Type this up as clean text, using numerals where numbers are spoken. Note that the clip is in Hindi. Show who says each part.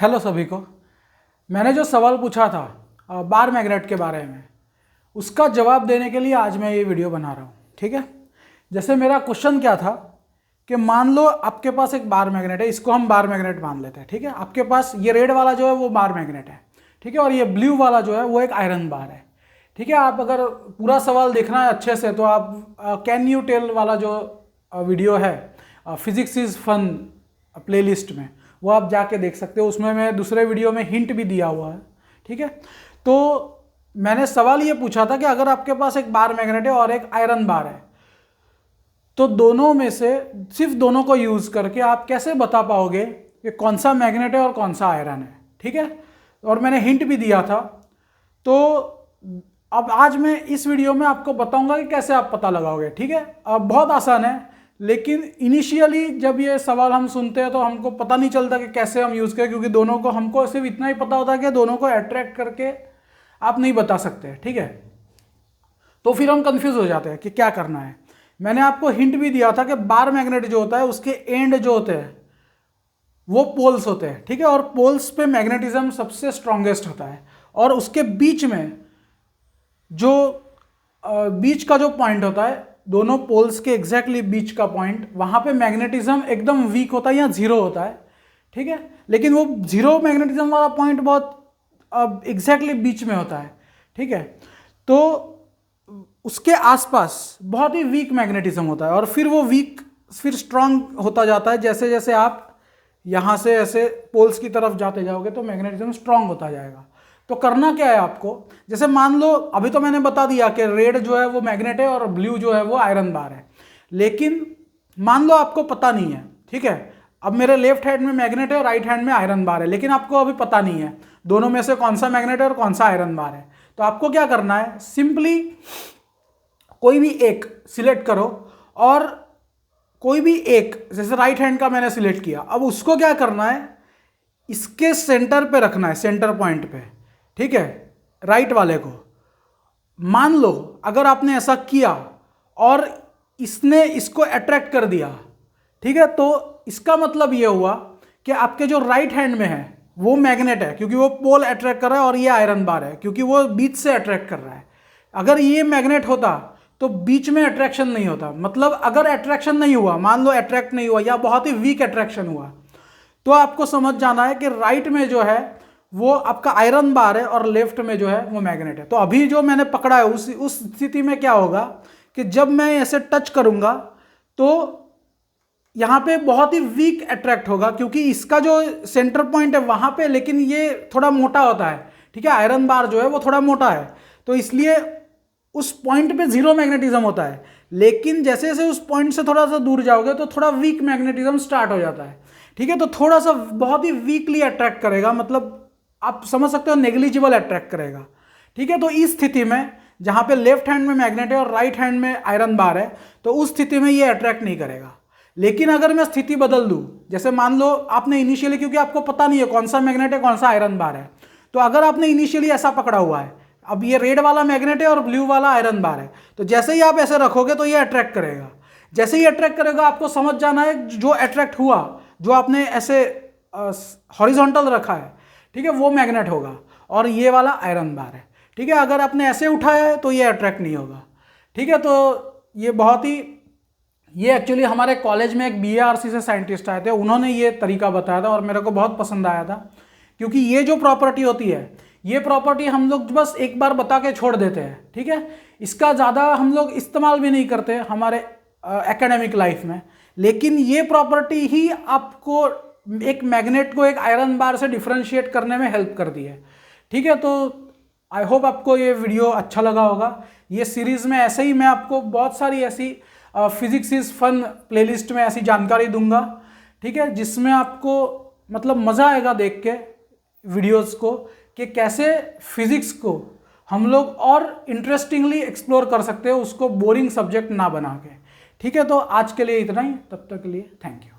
Speaker 1: हेलो सभी को। मैंने जो सवाल पूछा था बार मैग्नेट के बारे में, उसका जवाब देने के लिए आज मैं ये वीडियो बना रहा हूँ। ठीक है, जैसे मेरा क्वेश्चन क्या था कि मान लो आपके पास एक बार मैग्नेट है, इसको हम बार मैग्नेट मान लेते हैं। ठीक है, आपके पास ये रेड वाला जो है वो बार मैग्नेट है, ठीक है, और ये ब्लू वाला जो है वो एक आयरन बार है। ठीक है, आप अगर पूरा सवाल देखना है अच्छे से तो आप कैन यू टेल वाला जो वीडियो है फिजिक्स इज फन प्लेलिस्ट में, वो आप जाके देख सकते हो। उसमें मैं दूसरे वीडियो में हिंट भी दिया हुआ है। ठीक है, तो मैंने सवाल ये पूछा था कि अगर आपके पास एक बार मैग्नेट है और एक आयरन बार है, तो दोनों में से सिर्फ दोनों को यूज करके आप कैसे बता पाओगे कि कौन सा मैग्नेट है और कौन सा आयरन है। ठीक है, और मैंने हिंट भी दिया था। तो अब आज मैं इस वीडियो में आपको बताऊंगा कि कैसे आप पता लगाओगे। ठीक है, अब बहुत आसान है, लेकिन इनिशियली जब ये सवाल हम सुनते हैं तो हमको पता नहीं चलता कि कैसे हम यूज़ करें, क्योंकि दोनों को हमको सिर्फ इतना ही पता होता है कि दोनों को अट्रैक्ट करके आप नहीं बता सकते। ठीक है, तो फिर हम कंफ्यूज हो जाते हैं कि क्या करना है। मैंने आपको हिंट भी दिया था कि बार मैग्नेट जो होता है उसके एंड जो होते हैं वो पोल्स होते हैं। ठीक है, और पोल्स पे मैग्नेटिज्म सबसे स्ट्रांगेस्ट होता है, और उसके बीच में जो बीच का जो पॉइंट होता है, दोनों पोल्स के एग्जैक्टली बीच का पॉइंट, वहां पे मैग्नेटिज्म एकदम वीक होता है या जीरो होता है। ठीक है, लेकिन वो जीरो मैग्नेटिज्म वाला पॉइंट बहुत एग्जैक्टली बीच में होता है। ठीक है, तो उसके आसपास बहुत ही वीक मैग्नेटिज्म होता है, और फिर वो वीक फिर स्ट्रांग होता जाता है। जैसे जैसे आप यहां से ऐसे पोल्स की तरफ जाते जाओगे तो मैग्नेटिज्म स्ट्रांग होता जाएगा। तो करना क्या है आपको, जैसे मान लो अभी तो मैंने बता दिया कि रेड जो है वो मैग्नेट है और ब्लू जो है वो आयरन बार है, लेकिन मान लो आपको पता नहीं है। ठीक है, अब मेरे लेफ्ट हैंड में मैग्नेट है और राइट हैंड में आयरन बार है, लेकिन आपको अभी पता नहीं है दोनों में से कौन सा मैग्नेट है और कौन सा आयरन बार है। तो आपको क्या करना है, सिंपली कोई भी एक सिलेक्ट करो, और कोई भी एक, जैसे राइट हैंड का मैंने सिलेक्ट किया, अब उसको क्या करना है, इसके सेंटर पे रखना है, सेंटर पॉइंट पे। ठीक है, राइट वाले को। मान लो अगर आपने ऐसा किया और इसने इसको अट्रैक्ट कर दिया, ठीक है, तो इसका मतलब ये हुआ कि आपके जो राइट हैंड में है वो मैग्नेट है, क्योंकि वो पोल अट्रैक्ट कर रहा है, और ये आयरन बार है क्योंकि वो बीच से अट्रैक्ट कर रहा है। अगर ये मैग्नेट होता तो बीच में अट्रैक्शन नहीं होता। मतलब अगर अट्रैक्शन नहीं हुआ, मान लो अट्रैक्ट नहीं हुआ या बहुत ही वीक अट्रैक्शन हुआ, तो आपको समझ जाना है कि राइट में जो है वो आपका आयरन बार है और लेफ्ट में जो है वो मैग्नेट है। तो अभी जो मैंने पकड़ा है उस स्थिति में क्या होगा कि जब मैं ऐसे टच करूंगा तो यहां पे बहुत ही वीक अट्रैक्ट होगा, क्योंकि इसका जो सेंटर पॉइंट है वहां पे, लेकिन ये थोड़ा मोटा होता है। ठीक है, आयरन बार जो है वो थोड़ा मोटा है, तो इसलिए उस पॉइंट पे जीरो मैग्नेटिज्म होता है। लेकिन जैसे जैसे उस पॉइंट से थोड़ा सा दूर जाओगे तो थोड़ा वीक मैग्नेटिज्म स्टार्ट हो जाता है। ठीक है, तो थोड़ा सा बहुत ही वीकली अट्रैक्ट करेगा, मतलब आप समझ सकते हो नेग्लिजिबल अट्रैक्ट करेगा। ठीक है, तो इस स्थिति में जहां पे लेफ्ट हैंड में मैग्नेट है और राइट हैंड में आयरन बार है, तो उस स्थिति में ये अट्रैक्ट नहीं करेगा। लेकिन अगर मैं स्थिति बदल दूं, जैसे मान लो आपने इनिशियली, क्योंकि आपको पता नहीं है कौन सा मैग्नेट है कौन सा आयरन बार है, तो अगर आपने इनिशियली ऐसा पकड़ा हुआ है, अब ये रेड वाला मैग्नेट है और ब्लू वाला आयरन बार है, तो जैसे ही आप ऐसे रखोगे तो ये अट्रैक्ट करेगा। जैसे ही अट्रैक्ट करेगा आपको समझ जाना है जो अट्रैक्ट हुआ, जो आपने ऐसे हॉरिजॉन्टल रखा है, ठीक है, वो मैग्नेट होगा, और ये वाला आयरन बार है। ठीक है, अगर आपने ऐसे उठाया है तो ये अट्रैक्ट नहीं होगा। ठीक है, तो ये एक्चुअली हमारे कॉलेज में एक BARC से साइंटिस्ट आए थे, उन्होंने ये तरीका बताया था और मेरे को बहुत पसंद आया था, क्योंकि ये जो प्रॉपर्टी होती है, ये प्रॉपर्टी हम लोग बस एक बार बता के छोड़ देते हैं। ठीक है, इसका ज़्यादा हम लोग इस्तेमाल भी नहीं करते हमारे एकेडमिक लाइफ में, लेकिन ये प्रॉपर्टी ही आपको एक मैग्नेट को एक आयरन बार से डिफरेंशिएट करने में हेल्प करती है। ठीक है, तो आई होप आपको ये वीडियो अच्छा लगा होगा। ये सीरीज़ में ऐसे ही मैं आपको बहुत सारी ऐसी फिजिक्स इज फन प्लेलिस्ट में ऐसी जानकारी दूंगा। ठीक है, जिसमें आपको मतलब मज़ा आएगा देख के वीडियोस को, कि कैसे फिजिक्स को हम लोग और इंटरेस्टिंगली एक्सप्लोर कर सकते हैं, उसको बोरिंग सब्जेक्ट ना बना के। ठीक है, तो आज के लिए इतना ही, तब तक के लिए थैंक यू।